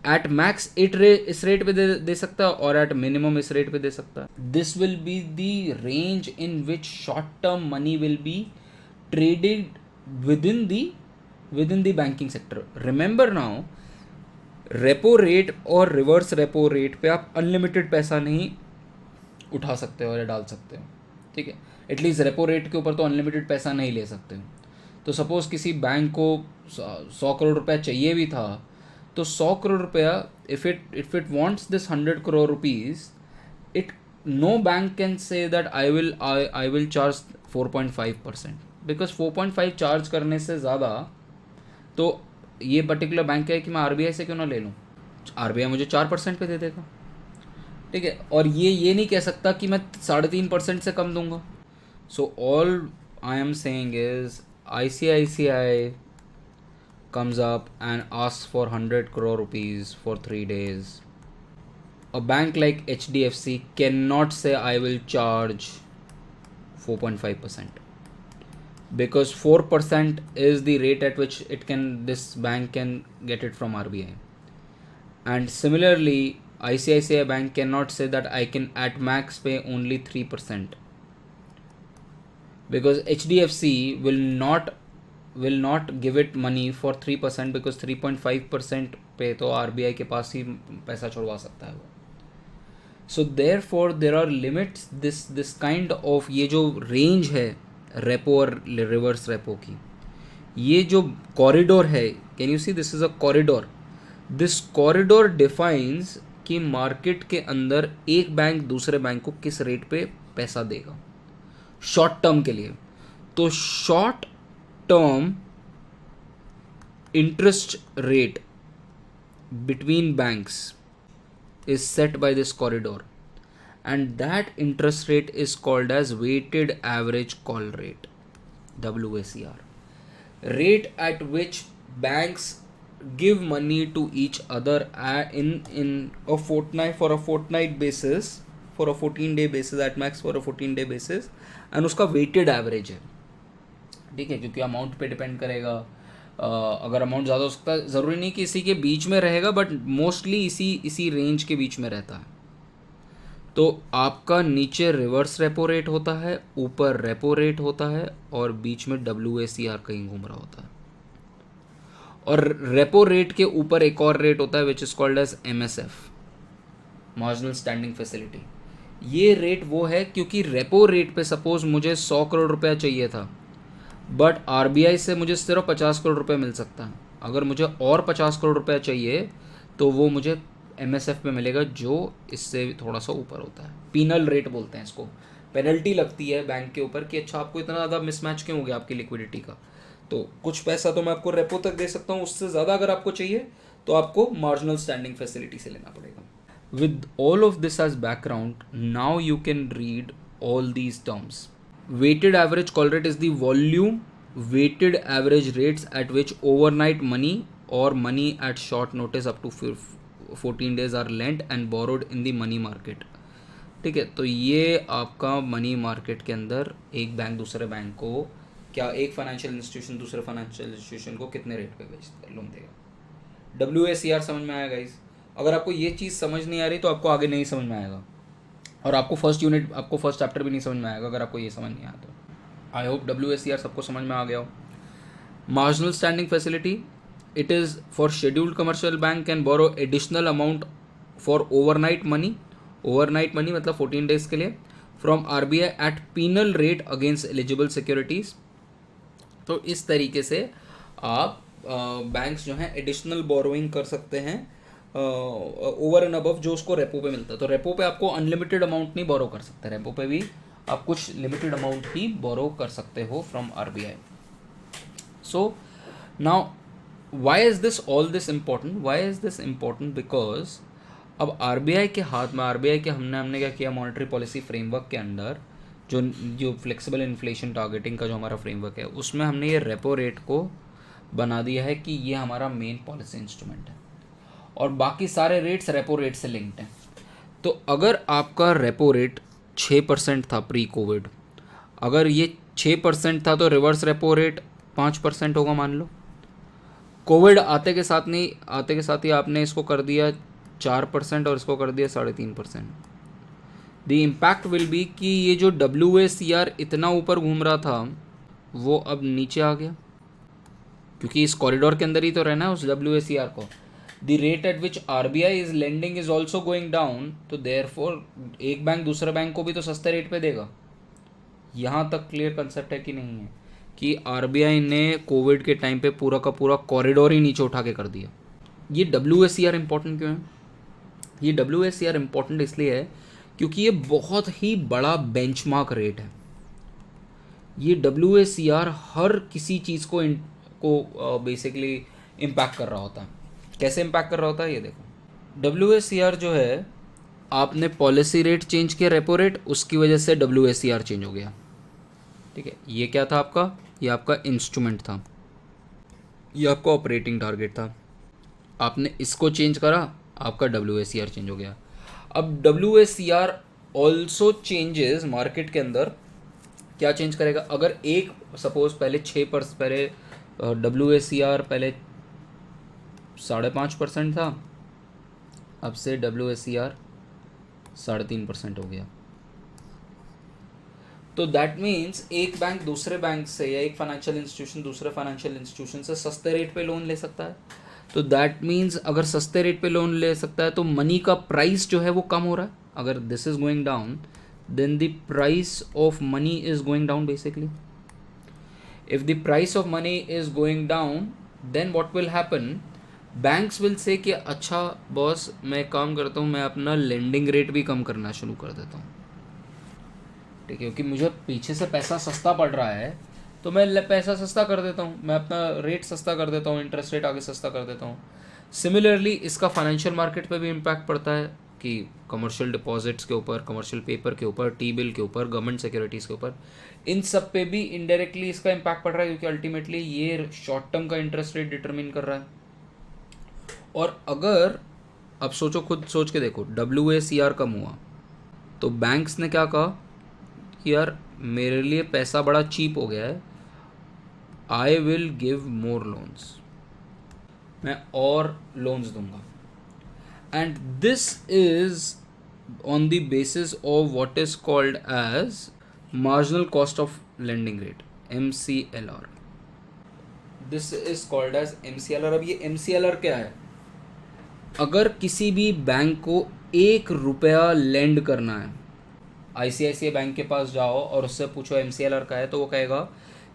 Speaker 1: एट मैक्स इस रेट पे दे सकता है और एट मिनिमम इस रेट पे दे सकता है. This will be the range in which short term money will be traded within the banking sector. Remember now, repo rate और रिवर्स रेपो रेट पे आप अनलिमिटेड पैसा नहीं उठा सकते हो या डाल सकते हो. ठीक है, एटलीस्ट रेपो रेट के ऊपर तो अनलिमिटेड पैसा नहीं ले सकते हो. तो सपोज़ किसी बैंक को 100 करोड़ रुपया चाहिए भी था, तो 100 करोड़ रुपया if it wants this 100 crore rupees, it no bank can say that I will charge 4.5%, because 4.5 charge करने से ज़्यादा तो ये पर्टिकुलर बैंक क्या है कि मैं RBI से क्यों ना ले लूँ, RBI मुझे 4% पे दे देगा. ठीक है, और ये नहीं कह सकता कि मैं 3.5% से कम दूंगा. So all I am saying is ICICI comes up and asks for 100 crore rupees for 3 days. A bank like HDFC cannot say I will charge 4.5%, because 4% is the rate at which this bank can get it from RBI. And similarly, ICICI Bank cannot say that I can at max pay only 3%, because HDFC will not give it money for 3%, because 3.5% पे तो RBI के पास ही पैसा छुड़वा सकता है वो. So therefore there are limits. This kind of ये जो रेंज है रेपो और रिवर्स रेपो की, ये जो कॉरिडोर है, can you see this is a corridor. This corridor defines कि मार्केट के अंदर एक बैंक दूसरे बैंक को किस रेट पे पैसा देगा शॉर्ट टर्म के लिए. तो short term interest rate between banks is set by this corridor, and that interest rate is called as weighted average call rate, WACR. Rate at which banks give money to each other in a fortnight, for a fortnight basis, for a 14-day basis at max, for a 14-day basis, and उसका weighted average है. ठीक है, क्योंकि amount पे depend करेगा. अगर amount ज़्यादा हो सकता है, ज़रूरी नहीं कि इसी के बीच में रहेगा, बट मोस्टली इसी रेंज के बीच में रहता है. तो आपका नीचे रिवर्स रेपो रेट होता है, ऊपर रेपो रेट होता है, और बीच में WACR कहीं घूम रहा होता है. और रेपो रेट के ऊपर एक और रेट होता है which is called as MSF, marginal standing facility. ये रेट वो है क्योंकि रेपो रेट पे सपोज मुझे 100 करोड़ रुपया चाहिए था, बट आरबीआई से मुझे सिर्फ 50 करोड़ रुपए मिल सकता है। अगर मुझे और 50 करोड़ रुपया चाहिए तो वो मुझे एमएसएफ पे मिलेगा, जो इससे थोड़ा सा ऊपर होता है। पीनल रेट बोलते हैं इसको, पेनल्टी लगती है बैंक के ऊपर कि अच्छा आपको इतना ज़्यादा मिसमैच क्यों हो गया आपकी लिक्विडिटी का। तो कुछ पैसा तो मैं आपको रेपो तक दे सकता हूँ, उससे ज़्यादा अगर आपको चाहिए तो आपको मार्जिनल स्टैंडिंग फैसिलिटी से लेना पड़ेगा। With all of this as background, now you can read all these terms. Weighted average call rate is the volume weighted average rates at which overnight money or money at short notice up to 14 days are lent and borrowed in the money market. ठीक है, तो ये आपका money market के अंदर एक bank दूसरे bank को, क्या एक फाइनेंशियल इंस्टीट्यूशन दूसरे फाइनेंशियल इंस्टीट्यूशन को कितने रेट पे बेचता लोन देगा। WACR समझ में आया गाइस। अगर आपको ये चीज़ समझ नहीं आ रही तो आपको आगे नहीं समझ में आएगा, और आपको फर्स्ट चैप्टर भी नहीं समझ में आएगा अगर आपको ये समझ नहीं आया तो। आई होप WACR सबको समझ में आ गया हो। Marginal standing facility, it is for scheduled commercial bank can borrow additional amount for overnight money मतलब 14 डेज के लिए, from RBI at penal rate against eligible securities. तो इस तरीके से आप बैंक्स जो हैं एडिशनल बोरोइंग कर सकते हैं ओवर एंड अबव जो उसको रेपो पे मिलता है। तो रेपो पे आपको अनलिमिटेड अमाउंट नहीं बोरो कर सकते, रेपो पे भी आप कुछ लिमिटेड अमाउंट ही बोरो कर सकते हो from RBI. So now why is this all this important because अब आरबीआई के हाथ में, आरबीआई के हमने क्या किया, मॉनेटरी पॉलिसी फ्रेमवर्क के अंदर जो फ्लेक्सिबल इन्फ्लेशन टारगेटिंग का जो हमारा फ्रेमवर्क है उसमें हमने ये रेपो रेट को बना दिया है कि ये हमारा मेन पॉलिसी इंस्ट्रूमेंट है और बाकी सारे रेट्स रेपो रेट से लिंक्ड हैं। तो अगर आपका रेपो रेट 6% था प्री कोविड, अगर ये 6% था तो रिवर्स रेपो रेट 5% होगा मान लो। कोविड आते के साथ ही आपने इसको कर दिया 4% और इसको कर दिया 3.5%। द इम्पैक्ट विल बी कि ये जो WACR इतना ऊपर घूम रहा था वो अब नीचे आ गया, क्योंकि इस कॉरिडोर के अंदर ही तो रहना है उस WACR को। The rate at which RBI is lending is also going down, तो देयरफॉर एक बैंक दूसरे बैंक को भी तो सस्ते रेट पे देगा। यहाँ तक क्लियर कंसेप्ट है कि नहीं है कि आरबीआई ने कोविड के टाइम पे पूरा का पूरा कॉरिडोर ही नीचे उठा के कर दिया। ये WACR इंपॉर्टेंट क्यों है? ये WACR इंपॉर्टेंट इसलिए है क्योंकि ये बहुत ही बड़ा बेंचमार्क रेट है। ये WACR हर किसी चीज़ को बेसिकली इम्पैक्ट कर रहा होता है। कैसे इम्पैक्ट कर रहा होता है ये देखो। WACR जो है, आपने पॉलिसी रेट चेंज किया रेपो रेट, उसकी वजह से WACR चेंज हो गया। ठीक है, ये क्या था आपका? ये आपका इंस्ट्रूमेंट था, ये आपका ऑपरेटिंग टारगेट था। आपने इसको चेंज करा, आपका WACR चेंज हो गया। अब WACR ऑल्सो चेंजेस मार्केट के अंदर। क्या चेंज करेगा? अगर एक सपोज पहले WACR पहले 5.5% था, अब से WACR 3.5% हो गया। तो दैट मीन्स एक बैंक दूसरे बैंक से या एक फाइनेंशियल इंस्टीट्यूशन दूसरे फाइनेंशियल इंस्टीट्यूशन से सस्ते रेट पे लोन ले सकता है। तो दैट मीन्स अगर सस्ते रेट पे लोन ले सकता है तो मनी का प्राइस जो है वो कम हो रहा है। अगर this is going down then the price of money is going down basically. If the price of money is going down, then what will happen? Banks will say कि अच्छा बॉस मैं काम करता हूँ, मैं अपना लेंडिंग रेट भी कम करना शुरू कर देता हूँ। ठीक है, क्योंकि मुझे पीछे से पैसा सस्ता पड़ रहा है तो मैं पैसा सस्ता कर देता हूँ, मैं अपना रेट सस्ता कर देता हूँ, इंटरेस्ट रेट आगे सस्ता कर देता हूँ। सिमिलरली इसका फाइनेंशियल मार्केट पे भी इम्पैक्ट पड़ता है कि कमर्शियल डिपॉजिट्स के ऊपर, कमर्शियल पेपर के ऊपर, टी बिल के ऊपर, गवर्नमेंट सिक्योरिटीज़ के ऊपर, इन सब पे भी इनडायरेक्टली इसका इम्पैक्ट पड़ रहा है, क्योंकि अल्टीमेटली ये शॉर्ट टर्म का इंटरेस्ट रेट डिटरमिन कर रहा है। और अगर अब सोचो, खुद सोच के देखो, WACR कम हुआ तो बैंक्स ने क्या कहा कि यार मेरे लिए पैसा बड़ा चीप हो गया है, I will give more loans, मैं और लोन्स दूंगा। And this is on the basis of what is called as marginal cost of lending rate, MCLR. This is called as MCLR. अब ये MCLR क्या है? अगर किसी भी बैंक को 1 रुपया लेंड करना है, ICICI बैंक के पास जाओ और उससे पूछो MCLR का है, तो वो कहेगा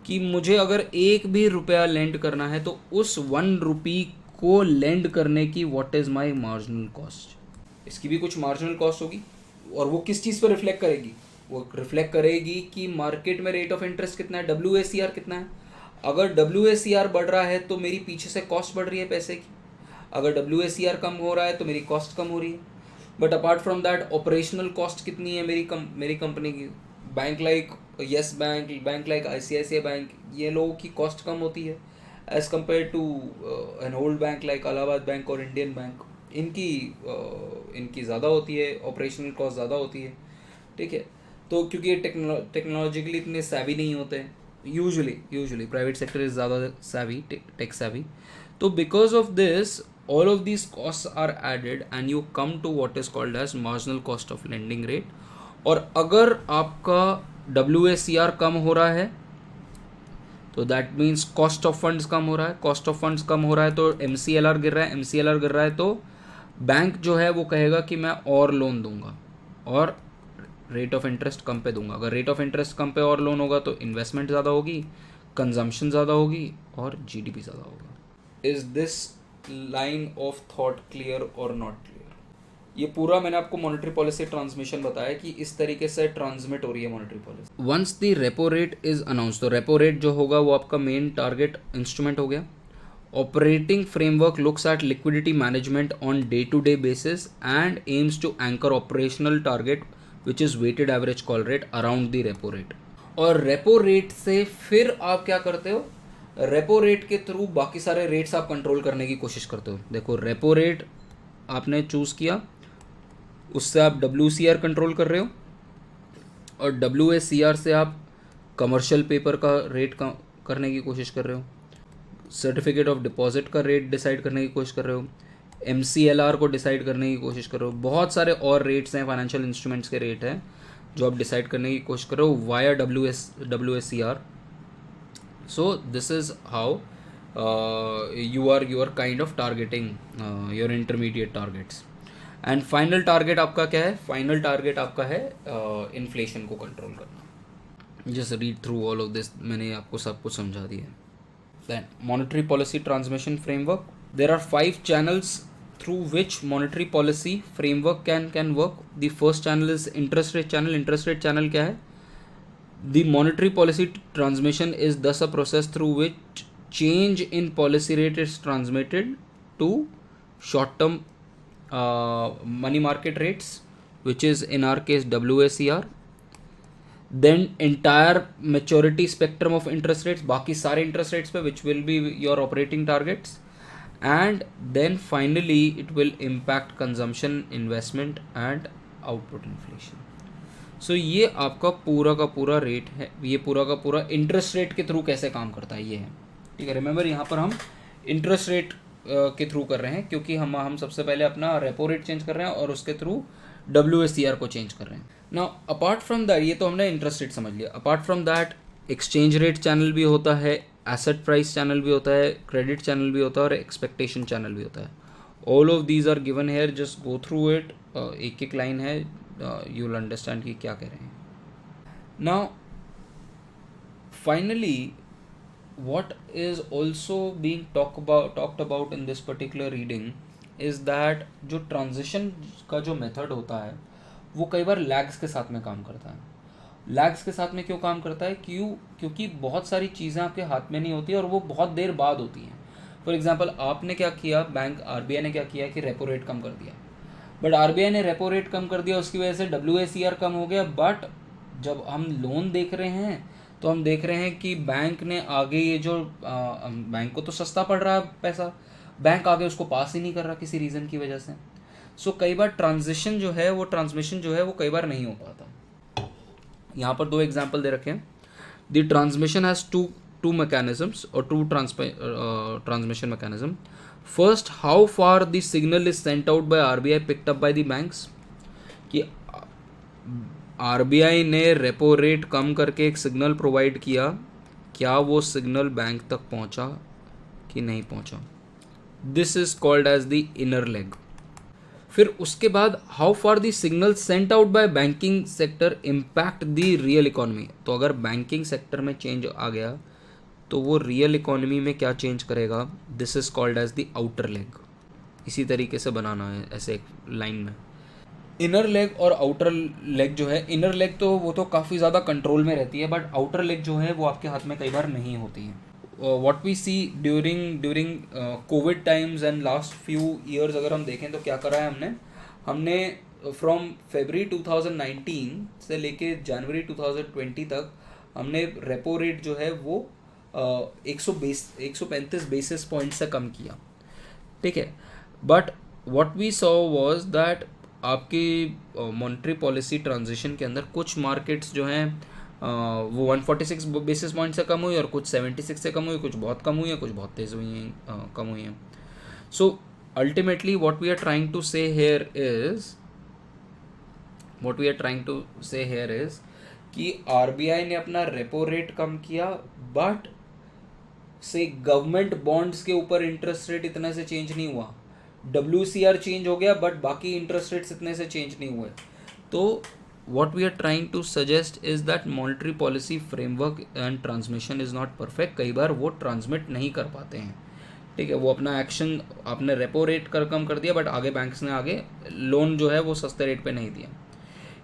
Speaker 1: कि मुझे अगर एक भी रुपया लेंड करना है तो उस 1 रुपी को लेंड करने की what is my marginal cost, इसकी भी कुछ मार्जिनल कॉस्ट होगी। और वो किस चीज़ पर रिफ्लेक्ट करेगी, वो रिफ्लेक्ट करेगी कि मार्केट में रेट ऑफ इंटरेस्ट कितना है, WACR कितना है। अगर WACR बढ़ रहा है तो मेरी पीछे से कॉस्ट बढ़ रही है पैसे की, अगर WACR कम हो रहा है तो मेरी कॉस्ट कम हो रही है। But apart from that operational cost कितनी है मेरी कंपनी की, bank like Yes Bank, bank like ICICI bank, ये लोगों की कॉस्ट कम होती है as compared to an old bank like Allahabad Bank और इंडियन बैंक। इनकी ज़्यादा होती है, ऑपरेशनल कॉस्ट ज़्यादा होती है, ठीक है। तो क्योंकि ये टेक्नोलॉजिकली इतने सैवी नहीं होते हैं, यूजुअली प्राइवेट सेक्टर इज़ ज़्यादा सैवी, टेक सैवी। तो because of this all of these costs are added and you come to what is called as marginal cost of lending rate। और अगर आपका WACR कम हो रहा है तो that means cost of funds कम हो रहा है, कॉस्ट ऑफ फंड्स कम हो रहा है तो MCLR गिर रहा है, MCLR गिर रहा है तो बैंक जो है वो कहेगा कि मैं और लोन दूंगा और रेट ऑफ इंटरेस्ट कम पे दूंगा। अगर रेट ऑफ इंटरेस्ट कम पे और लोन होगा तो इन्वेस्टमेंट ज़्यादा होगी, कंजम्पशन ज़्यादा होगी और GDP ज़्यादा होगा। Is this line of thought clear और नॉट क्लियर? ये पूरा मैंने आपको मॉनेटरी पॉलिसी ट्रांसमिशन बताया कि इस तरीके से ट्रांसमिट हो रही है monetary policy. Once the repo rate is announce, तो रेपो रेट जो होगा वो आपका मेन टारगेट इंस्ट्रूमेंट हो गया। Operating framework looks at liquidity management on day to day basis and aims to anchor operational target which is weighted average call rate around the repo rate. और repo rate से फिर आप क्या करते हो, repo rate के through बाकी सारे रेट्स आप कंट्रोल करने की कोशिश करते हो। देखो रेपो रेट आपने चूज़ किया, उससे आप WCR कंट्रोल कर रहे हो और WACR से आप कमर्शियल पेपर का रेट करने की कोशिश कर रहे हो, सर्टिफिकेट ऑफ डिपॉजिट का रेट डिसाइड करने की कोशिश कर रहे हो, MCLR को डिसाइड करने की कोशिश कर रहे हो। बहुत सारे और रेट्स हैं, फाइनेंशियल इंस्ट्रूमेंट्स के रेट हैं जो आप डिसाइड करने की कोशिश कर रहे हो via WACR। So this is how you are kind of targeting your intermediate targets। and final target आपका क्या है, final target आपका है inflation को control करना। just read through all of this, मैंने आपको सब कुछ समझा दिया है। then monetary policy transmission framework, there are 5 channels through which monetary policy framework can work। the first channel is interest rate channel। interest rate channel क्या है, the monetary policy transmission is thus a process through which change in policy rate is transmitted to short term money market rates, which is in our case WACR। then entire maturity spectrum of interest rates, बाकी सारे interest rates पे which will be your operating targets। and then finally it will impact consumption, investment and output inflation। सो ये आपका पूरा का पूरा rate है, ये पूरा का पूरा इंटरेस्ट रेट के थ्रू कैसे काम करता है ये है, ठीक है। रिमेंबर यहाँ पर हम इंटरेस्ट रेट के थ्रू कर रहे हैं क्योंकि हम सबसे पहले अपना रेपो रेट चेंज कर रहे हैं और उसके थ्रू WACR को चेंज कर रहे हैं। नाउ अपार्ट फ्रॉम दैट, ये तो हमने इंटरेस्ट रेट समझ लिया। Apart from that exchange rate channel भी होता है, एसेट प्राइस चैनल भी होता है, क्रेडिट चैनल भी होता है और एक्सपेक्टेशन चैनल भी होता है। All of these are given here, just go through it, एक एक लाइन है, यू विल अंडरस्टैंड कि क्या कह रहे हैं। Now finally what is also being talked about in this particular reading is that जो ट्रांजिशन का जो मेथड होता है वो कई बार लैग्स के साथ में काम करता है। लैग्स के साथ में क्यों काम करता है, क्योंकि बहुत सारी चीज़ें आपके हाथ में नहीं होती और वो बहुत देर बाद होती हैं। फॉर एग्जांपल आपने क्या किया, बैंक RBI ने क्या किया कि रेपो रेट कम कर दिया, बट RBI ने रेपो रेट कम कर दिया, उसकी वजह से WACR कम हो गया। बट जब हम लोन देख रहे हैं तो हम देख रहे हैं कि बैंक ने आगे ये जो बैंक को तो सस्ता पड़ रहा है पैसा, बैंक आगे उसको पास ही नहीं कर रहा किसी रीज़न की वजह से। सो कई बार ट्रांजिशन जो है वो ट्रांसमिशन जो है वो कई बार नहीं हो पाता। यहाँ पर 2 एग्जाम्पल दे रखे हैं। The transmission has two mechanisms और 2 transmission mechanism. First, how far the signal is sent out by RBI picked up by the banks, कि RBI ने रेपो रेट कम करके एक सिग्नल प्रोवाइड किया, क्या वो सिग्नल बैंक तक पहुंचा कि नहीं पहुंचा। This is called as the inner leg. फिर उसके बाद how far the signal sent out by banking sector impact the real economy. तो अगर बैंकिंग सेक्टर में चेंज आ गया तो वो रियल इकोनॉमी में क्या चेंज करेगा, this is called as the outer leg. इसी तरीके से बनाना है ऐसे एक लाइन में। इनर लेग और आउटर लेग जो है, इनर लेग तो वो तो काफ़ी ज़्यादा कंट्रोल में रहती है, बट आउटर लेग जो है वो आपके हाथ में कई बार नहीं होती है। What we see during COVID times and last few years अगर हम देखें तो क्या करा है हमने फ्रॉम February 2019 से लेके जनवरी 2020 तक हमने रेपो रेट जो है वो 135 बेसिस पॉइंट से कम किया, ठीक है। But what we saw was that आपकी मॉनेटरी पॉलिसी ट्रांजिशन के अंदर कुछ मार्केट्स जो हैं वो 146 बेसिस पॉइंट से कम हुई, और कुछ 76 से कम हुई, कुछ बहुत कम हुई है, कुछ बहुत तेज़ हुई हैं, कम हुई हैं। So ultimately what we are trying to say here is कि आरबीआई ने अपना रेपो रेट कम किया, बट से गवर्नमेंट बॉन्ड्स के ऊपर इंटरेस्ट रेट इतने से चेंज नहीं हुआ। WCR चेंज हो गया, बट बाकी इंटरेस्ट रेट्स इतने से चेंज नहीं हुए। तो what we are trying to suggest is that monetary policy framework and transmission is not perfect। कई बार वो ट्रांसमिट नहीं कर पाते हैं, ठीक है। वो अपना एक्शन, आपने रेपो रेट कम कर दिया, बट आगे बैंक्स ने आगे लोन जो है वो सस्ते रेट पे नहीं दिया।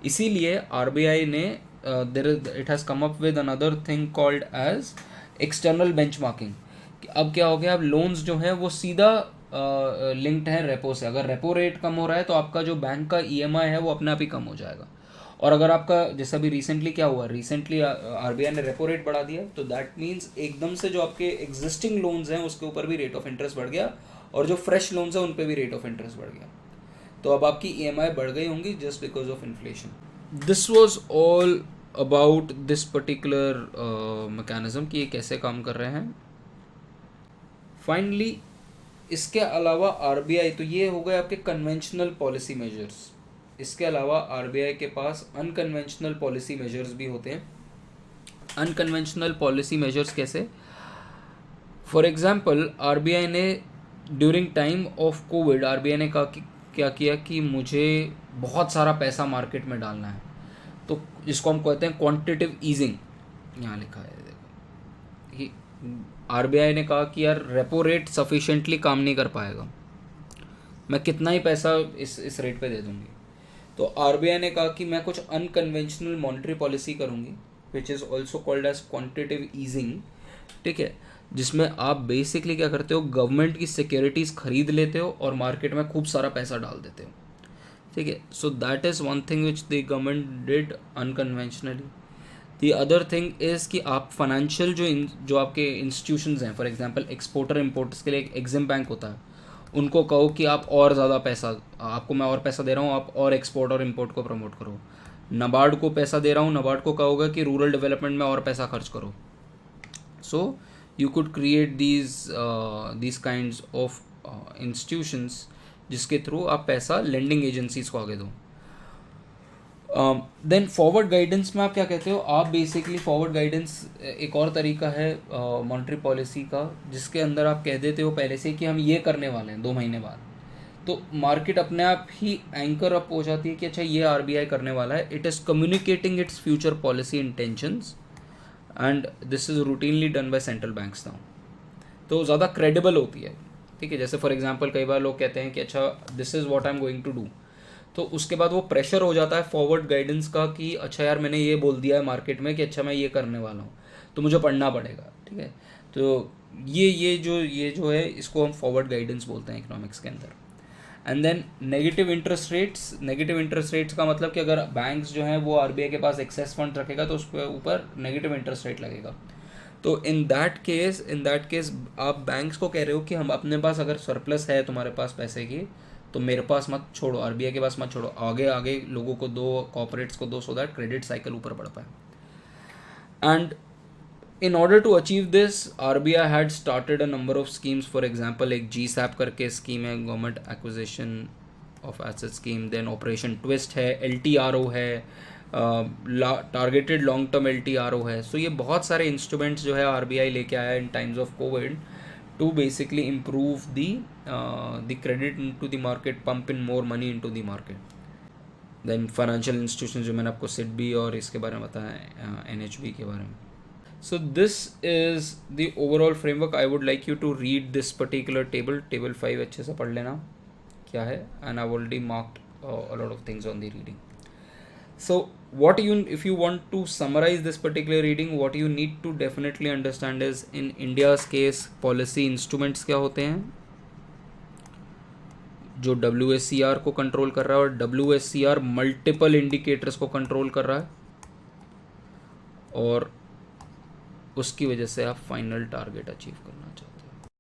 Speaker 1: इसीलिए आरबीआई ने it has come up with another thing called as external benchmarking. अब क्या हो गया, अब लोन्स जो हैं वो सीधा लिंक्ड है रेपो से। अगर रेपो रेट कम हो रहा है तो आपका जो बैंक का EMI है वो अपने आप ही कम हो जाएगा। और अगर आपका, जैसा अभी रिसेंटली क्या हुआ, रिसेंटली आरबीआई ने रेपो रेट बढ़ा दिया, तो दैट मीन्स एकदम से जो आपके एग्जिस्टिंग लोन्स हैं उसके ऊपर भी रेट ऑफ इंटरेस्ट बढ़ गया, और जो फ्रेश लोन्स हैं उन पे भी रेट ऑफ इंटरेस्ट बढ़ गया। तो अब आपकी EMI बढ़ गई होंगी just because of inflation. This was all about this particular mechanism कि ये कैसे काम कर रहे हैं। फाइनली इसके अलावा आरबीआई, तो ये हो गए आपके कन्वेंशनल पॉलिसी मेजर्स। इसके अलावा आरबीआई के पास अनकन्वेंशनल पॉलिसी मेजर्स भी होते हैं। अनकन्वेंशनल पॉलिसी मेजर्स कैसे, फॉर एग्जांपल आरबीआई ने during time of Covid RBI ने क्या किया कि मुझे बहुत सारा पैसा मार्केट में डालना है, तो जिसको हम कहते हैं क्वांटिटेटिव ईजिंग, यहाँ लिखा है देखो। आरबीआई ने कहा कि यार रेपो रेट सफिशिएंटली काम नहीं कर पाएगा, मैं कितना ही पैसा इस रेट पे दे दूंगी। तो आरबीआई ने कहा कि मैं कुछ अनकन्वेंशनल मॉनेटरी पॉलिसी करूंगी, which is also called as quantitative easing, ठीक है। जिसमें आप बेसिकली क्या करते हो, गवर्नमेंट की सिक्योरिटीज़ खरीद लेते हो और मार्केट में खूब सारा पैसा डाल देते हो, ठीक है। So that is one thing which the government did unconventionally. The other thing is कि आप फाइनेंशियल जो आपके इंस्टीट्यूशंस हैं, फॉर एग्जांपल एक्सपोर्टर इम्पोर्टर्स के लिए एक एग्जिम बैंक होता है, उनको कहो कि आप और ज़्यादा पैसा, आपको मैं और पैसा दे रहा हूँ, आप और एक्सपोर्ट और इंपोर्ट को प्रमोट करो। नाबार्ड को पैसा दे रहा हूँ, नाबार्ड को कहोगे कि रूरल डेवलपमेंट में और पैसा खर्च करो। So you could create these kinds of institutions जिसके थ्रू आप पैसा लेंडिंग एजेंसीज को आगे दो। देन फॉरवर्ड गाइडेंस में आप क्या कहते हो, आप बेसिकली फॉरवर्ड गाइडेंस एक और तरीका है मॉनेटरी पॉलिसी का, जिसके अंदर आप कह देते हो पहले से कि हम ये करने वाले हैं 2 महीने बाद, तो मार्केट अपने आप ही एंकर अप हो जाती है कि अच्छा ये आरबीआई करने वाला है। It is communicating its future policy intentions, and this is routinely done by central banks now. तो ज़्यादा क्रेडिबल होती है, ठीक है। जैसे फॉर एग्जांपल कई बार लोग कहते हैं कि अच्छा this is what I am going to do, तो उसके बाद वो प्रेशर हो जाता है फॉरवर्ड गाइडेंस का कि अच्छा यार मैंने ये बोल दिया है मार्केट में कि अच्छा मैं ये करने वाला हूँ, तो मुझे पढ़ना पड़ेगा, ठीक है। तो ये जो है इसको हम फॉरवर्ड गाइडेंस बोलते हैं इकोनॉमिक्स के अंदर। And then negative interest rates का मतलब कि अगर बैंक्स जो हैं वो आरबीआई के पास एक्सेस फंड रखेगा तो उसके ऊपर नेगेटिव इंटरेस्ट रेट लगेगा। तो इन दैट केस आप बैंक्स को कह रहे हो कि हम अपने पास अगर सरप्लस है तुम्हारे पास पैसे की, तो मेरे पास मत छोड़ो, आरबीआई के पास मत छोड़ो, आगे लोगों को दो, कॉर्पोरेट्स को दो, सो दैट क्रेडिट साइकिल ऊपर बढ़ पाए। And in order to achieve this, RBI had started a number of schemes. For example, एक GSAP करके स्कीम है, government acquisition of asset scheme. Then operation twist है, LTRO है, टारगेटेड लॉन्ग टर्म LTRO है। सो ये बहुत सारे इंस्ट्रूमेंट्स जो है RBI लेके आया in times of Covid to basically improve the credit into the market, pump in more money into the market. Then financial institutions जो मैंने आपको SIDBI और इसके बारे में बताया, NHB के बारे में. So this is the overall framework. I would like you to read this particular table 5 अच्छे से पढ़ लेना क्या है, and I've already marked a lot of things on the reading. So if you want to summarize this particular reading, what you need to definitely understand is, in India's case, policy instruments क्या होते हैं जो WSCR को control कर रहा है, और WSCR multiple indicators को कंट्रोल कर रहा है, और उसकी वजह से आप फाइनल टारगेट अचीव करना चाहते हैं.